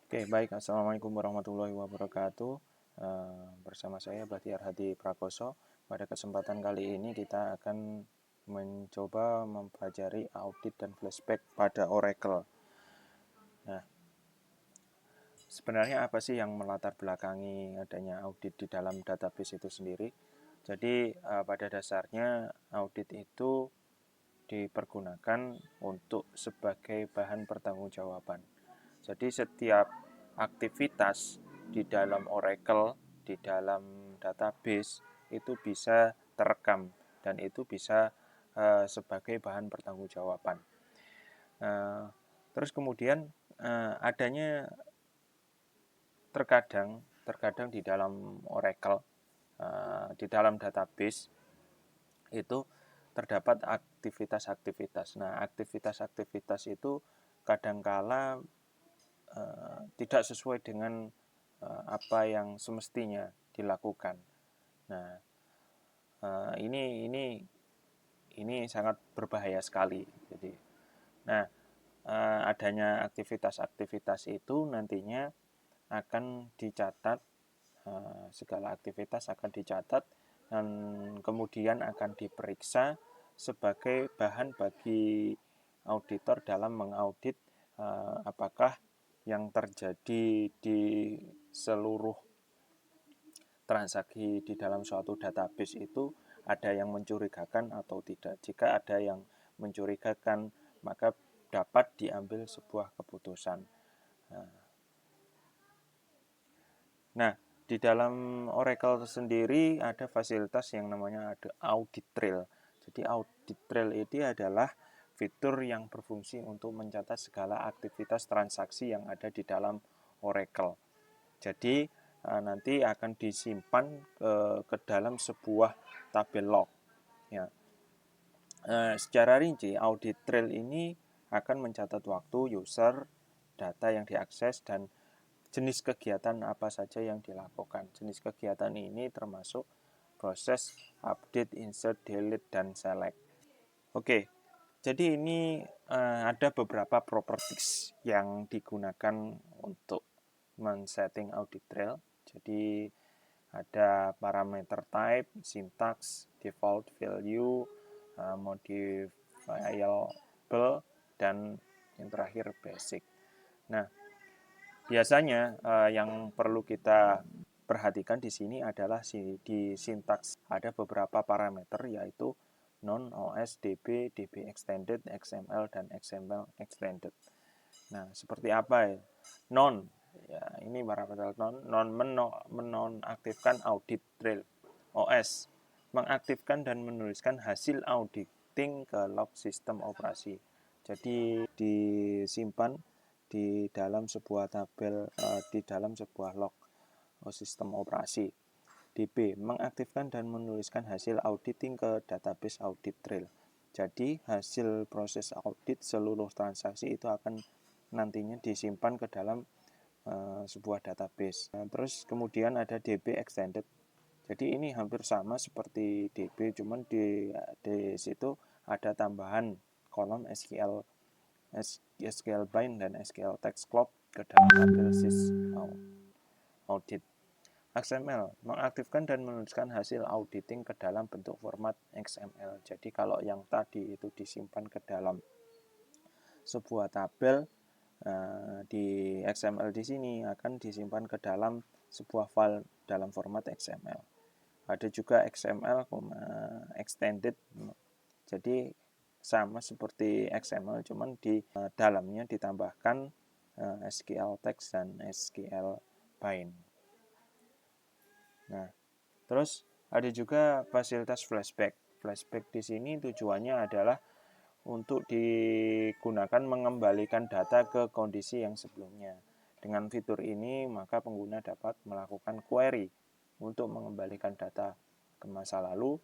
Oke, baik. Assalamualaikum warahmatullahi wabarakatuh. Bersama saya Bahtiar Hadi Prakoso. Pada kesempatan kali ini kita akan mencoba mempelajari audit dan flashback pada Oracle. Nah, sebenarnya apa sih yang melatar belakangi adanya audit di dalam database itu sendiri? Jadi, pada dasarnya audit itu dipergunakan untuk sebagai bahan pertanggungjawaban. Jadi setiap aktivitas di dalam Oracle, di dalam database itu bisa terekam dan itu bisa sebagai bahan pertanggungjawaban. Uh, Terus kemudian adanya terkadang di dalam Oracle, di dalam database itu terdapat aktivitas-aktivitas. Nah, aktivitas-aktivitas itu kadangkala tidak sesuai dengan apa yang semestinya dilakukan. Nah, ini sangat berbahaya sekali. Jadi, nah adanya aktivitas-aktivitas itu nantinya akan dicatat, segala aktivitas akan dicatat dan kemudian akan diperiksa sebagai bahan bagi auditor dalam mengaudit apakah yang terjadi di seluruh transaksi di dalam suatu database itu ada yang mencurigakan atau tidak. Jika ada yang mencurigakan, maka dapat diambil sebuah keputusan. Nah, di dalam Oracle sendiri ada fasilitas yang namanya ada audit trail. Jadi audit trail ini adalah fitur yang berfungsi untuk mencatat segala aktivitas transaksi yang ada di dalam Oracle. Jadi nanti akan disimpan ke dalam sebuah tabel log. Ya. Secara rinci, audit trail ini akan mencatat waktu, user, data yang diakses, dan jenis kegiatan apa saja yang dilakukan. Jenis kegiatan ini termasuk proses update, insert, delete, dan select. Oke, jadi ini ada beberapa properties yang digunakan untuk men-setting audit trail. Jadi ada parameter type, syntax, default value, modifiable, dan yang terakhir basic. Nah, biasanya yang perlu kita perhatikan di sini adalah di sintaks. Ada beberapa parameter yaitu non, OS, DB, DB extended, XML, dan XML extended. Nah, seperti apa ya? Non, ya ini parameter non menonaktifkan audit trail. OS mengaktifkan dan menuliskan hasil auditing ke log sistem operasi. Jadi disimpan di dalam sebuah tabel, di dalam sebuah log sistem operasi. DB mengaktifkan dan menuliskan hasil auditing ke database audit trail. Jadi hasil proses audit seluruh transaksi itu akan nantinya disimpan ke dalam sebuah database. Nah, terus kemudian ada DB extended. Jadi ini hampir sama seperti DB, cuman di situ ada tambahan kolom SQL bind dan SQL text club ke dalam tabel sys audit. XML mengaktifkan dan menuliskan hasil auditing ke dalam bentuk format XML. Jadi kalau yang tadi itu disimpan ke dalam sebuah tabel, di XML di sini akan disimpan ke dalam sebuah file dalam format XML. Ada juga XML, extended. Jadi sama seperti XML, cuman di dalamnya ditambahkan SQL text dan SQL bind. Nah, terus ada juga fasilitas flashback. Flashback di sini tujuannya adalah untuk digunakan mengembalikan data ke kondisi yang sebelumnya. Dengan fitur ini, maka pengguna dapat melakukan query untuk mengembalikan data ke masa lalu.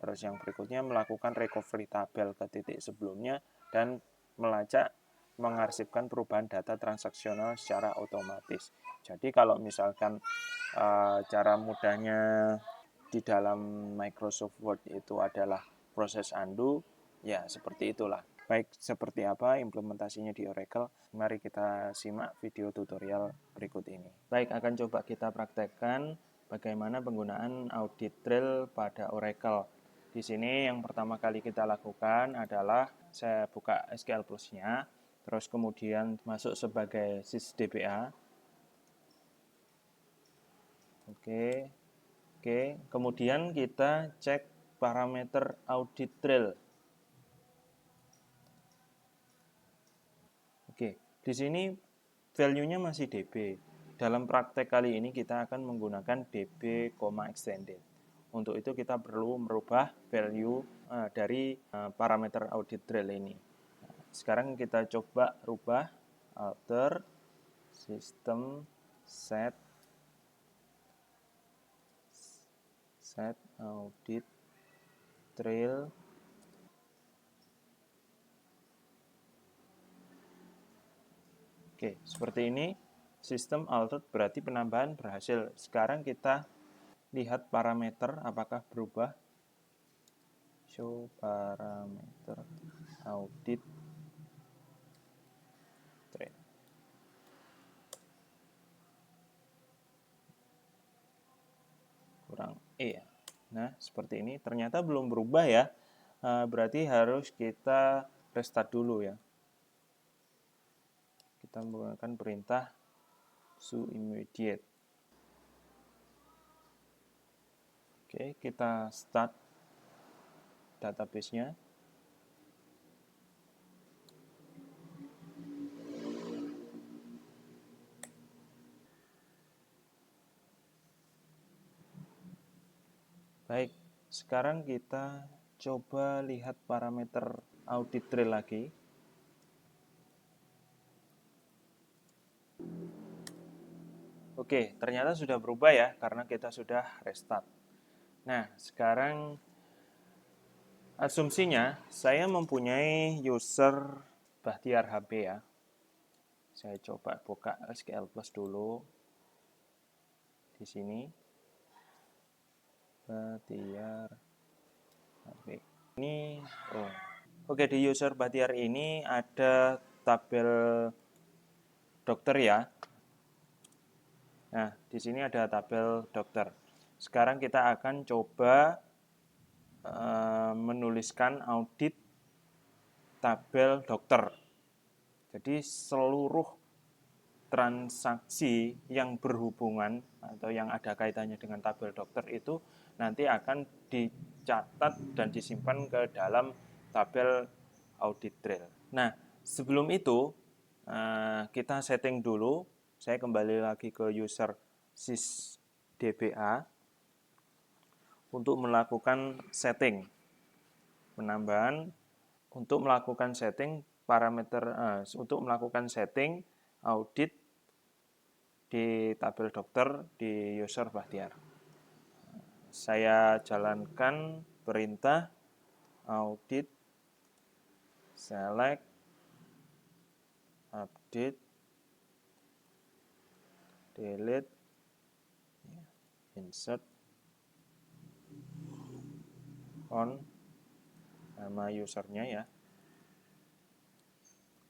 Terus yang berikutnya melakukan recovery tabel ke titik sebelumnya dan melacak mengarsipkan perubahan data transaksional secara otomatis. Jadi kalau misalkan cara mudahnya di dalam Microsoft Word itu adalah proses undo, ya seperti itulah. baik seperti apa implementasinya di Oracle, mari kita simak video tutorial berikut ini. Baik, akan coba kita praktekkan bagaimana penggunaan audit trail pada Oracle. Di sini yang pertama kali kita lakukan adalah saya buka SQL Plus-nya, terus kemudian masuk sebagai sysdba. Oke, kemudian kita cek parameter audit trail. Oke, di sini value-nya masih DB. Dalam praktek kali ini kita akan menggunakan DB, extended. Untuk itu kita perlu merubah value dari parameter audit trail ini. Sekarang kita coba rubah alter system set audit trail. Oke, seperti ini. Sistem altered berarti penambahan berhasil. Sekarang kita lihat parameter apakah berubah. Show parameter audit trail. Kurang E ya. Nah, seperti ini. Ternyata belum berubah ya. Berarti harus kita restart dulu ya. Kita menggunakan perintah show immediate. Oke, kita start database-nya. Baik, sekarang kita coba lihat parameter audit trail lagi. Oke, ternyata sudah berubah ya, karena kita sudah restart. Nah, sekarang asumsinya saya mempunyai user Bahtiar HB ya. Saya coba buka SQL Plus dulu. Di sini. Bahtiar HB. Ini, Oke, di user Bahtiar ini ada tabel dokter ya. Nah, di sini ada tabel dokter. Sekarang kita akan coba menuliskan audit tabel dokter. Jadi seluruh transaksi yang berhubungan atau yang ada kaitannya dengan tabel dokter itu nanti akan dicatat dan disimpan ke dalam tabel audit trail. Nah, sebelum itu kita setting dulu. Saya kembali lagi ke user sysdba untuk melakukan setting penambahan, untuk melakukan setting parameter, untuk melakukan setting audit di tabel dokter di user Bahtiar. Saya jalankan perintah audit select update delete insert on nama usernya ya,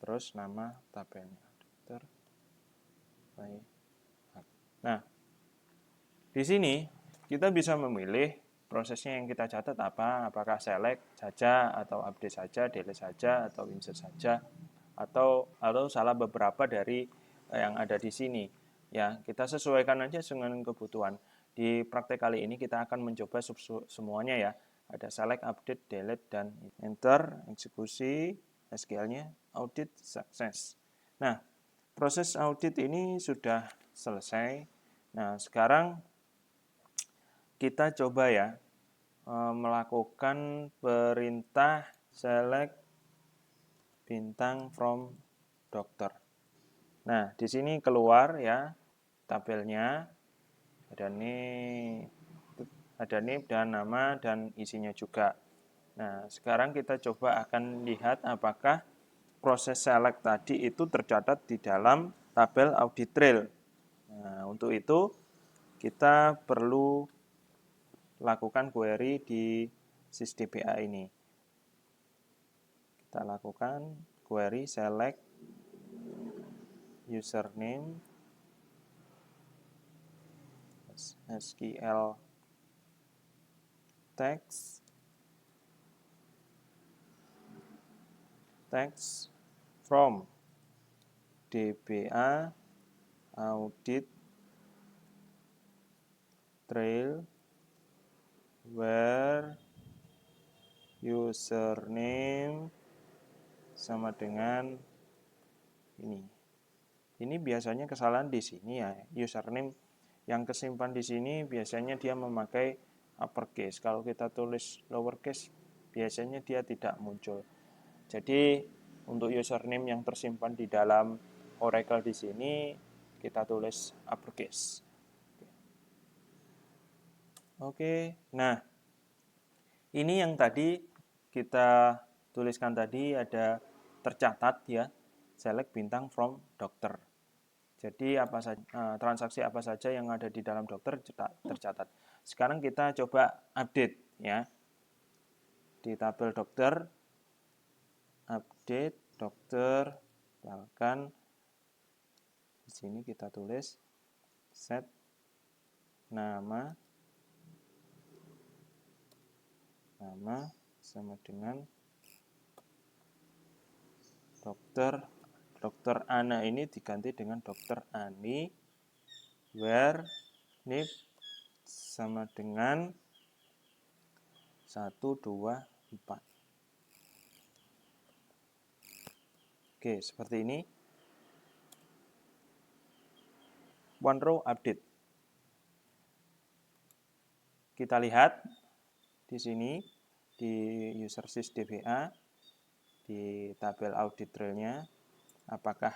terus nama tabelnya dokter. Nah, di sini kita bisa memilih prosesnya yang kita catat apa, apakah select saja atau update saja, delete saja atau insert saja, atau salah beberapa dari yang ada di sini. Ya, kita sesuaikan aja dengan kebutuhan. Di praktek kali ini kita akan mencoba semuanya ya. Ada select, update, delete, dan enter, eksekusi, SQL-nya, audit, sukses. Nah, proses audit ini sudah selesai. Nah, sekarang kita coba ya melakukan perintah select bintang from dokter. Nah, di sini keluar ya tabelnya, ada name dan nama dan isinya juga. Nah, sekarang kita coba akan lihat apakah proses select tadi itu tercatat di dalam tabel audit trail. Nah, untuk itu kita perlu lakukan query di sysdba ini. Kita lakukan query select username SQL text from DBA audit trail where username sama dengan ini. Ini biasanya kesalahan di sini ya. Username yang kesimpan di sini biasanya dia memakai uppercase. Kalau kita tulis lowercase biasanya dia tidak muncul. Jadi untuk username yang tersimpan di dalam Oracle di sini kita tulis uppercase. Oke. Nah, ini yang tadi kita tuliskan tadi ada tercatat ya, select bintang from dokter. Jadi transaksi apa saja yang ada di dalam dokter tercatat. Sekarang kita coba update ya. Di tabel dokter, update dokter, misalkan di sini kita tulis set nama sama dengan dokter Ana ini diganti dengan dokter Ani, where nip sama dengan 1, 2, 4. Oke, seperti ini. One row update. Kita lihat di sini di user sys DBA di tabel audit trailnya apakah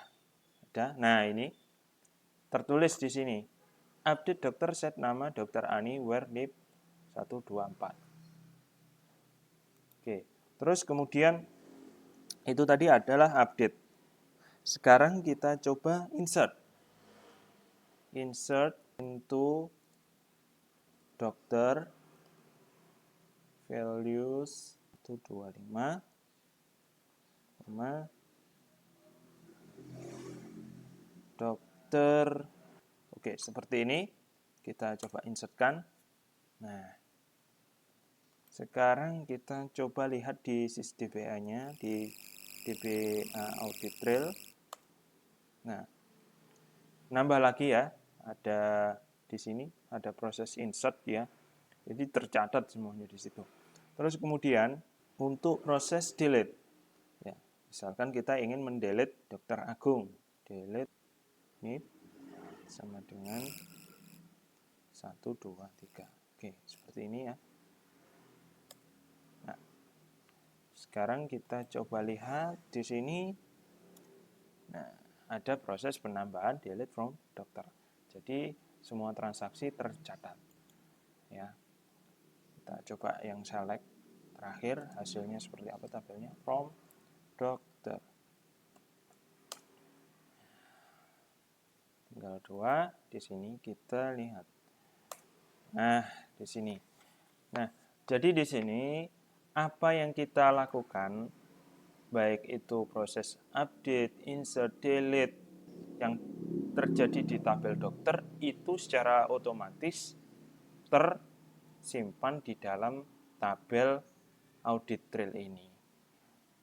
ada. Nah, ini tertulis di sini update dokter set nama dokter Ani where nip 1, 2, 4. Oke, terus kemudian itu tadi adalah update. Sekarang kita coba insert into dokter values 125 dokter. Oke, seperti ini kita coba insertkan. Nah, sekarang kita coba lihat di sys DBA-nya di DBA audit trail. Nah, nambah lagi ya, ada di sini ada proses insert ya. Jadi tercatat semuanya di situ. Terus kemudian untuk proses delete. Ya, misalkan kita ingin mendelete Dr. Agung. Delete ini sama dengan 1, 2, 3. Oke, seperti ini ya. Nah, sekarang kita coba lihat di sini. Nah, ada proses penambahan delete from dokter. Jadi semua transaksi tercatat. Ya. Kita coba yang select terakhir hasilnya seperti apa tabelnya from dokter. Tinggal 2 di sini kita lihat. Nah, di sini. Nah, jadi di sini apa yang kita lakukan baik itu proses update, insert, delete yang terjadi di tabel dokter itu secara otomatis tersimpan di dalam tabel audit trail ini.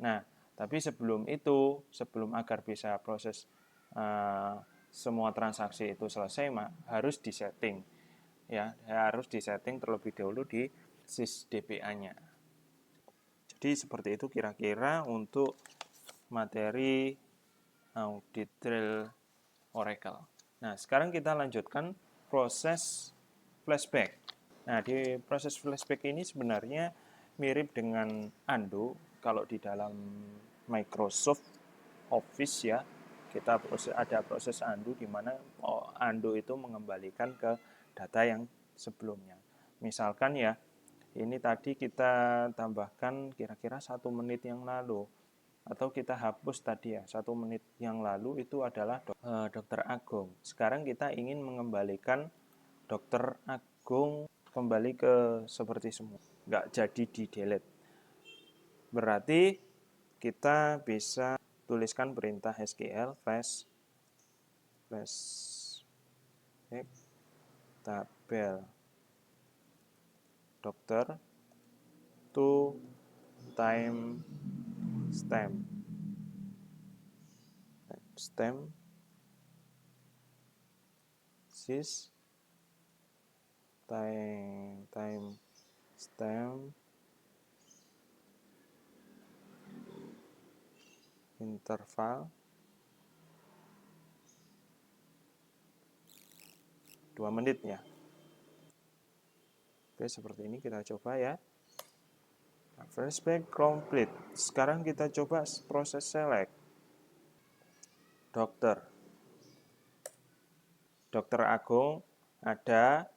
Nah, tapi sebelum itu, sebelum agar bisa proses semua transaksi itu selesai, harus disetting. Ya, harus disetting terlebih dahulu di sys DBA-nya. Jadi seperti itu kira-kira untuk materi audit trail Oracle. Nah, sekarang kita lanjutkan proses flashback. Nah, di proses flashback ini sebenarnya mirip dengan undo. Kalau di dalam Microsoft Office ya, kita ada proses undo di mana undo itu mengembalikan ke data yang sebelumnya. Misalkan ya, ini tadi kita tambahkan kira-kira 1 menit yang lalu. Atau kita hapus tadi ya, 1 menit yang lalu itu adalah Dr. Agung. Sekarang kita ingin mengembalikan Dr. Agung kembali ke seperti semula. Nggak jadi di delete. Berarti kita bisa tuliskan perintah SQL flashback tabel dokter to time stamp sys time stamp interval 2 menit ya. Oke, seperti ini kita coba ya. Nah, flashback complete. Sekarang kita coba proses select. Dokter Agung ada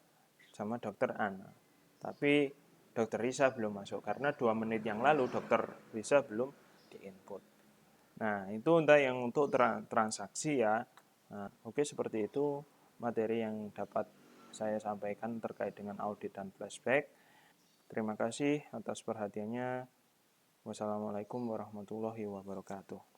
sama dokter Ana. Tapi dokter Risa belum masuk karena 2 menit yang lalu dokter Risa belum diinput. Nah, itu untuk transaksi ya. Nah, oke, seperti itu materi yang dapat saya sampaikan terkait dengan audit dan flashback. Terima kasih atas perhatiannya. Wassalamualaikum warahmatullahi wabarakatuh.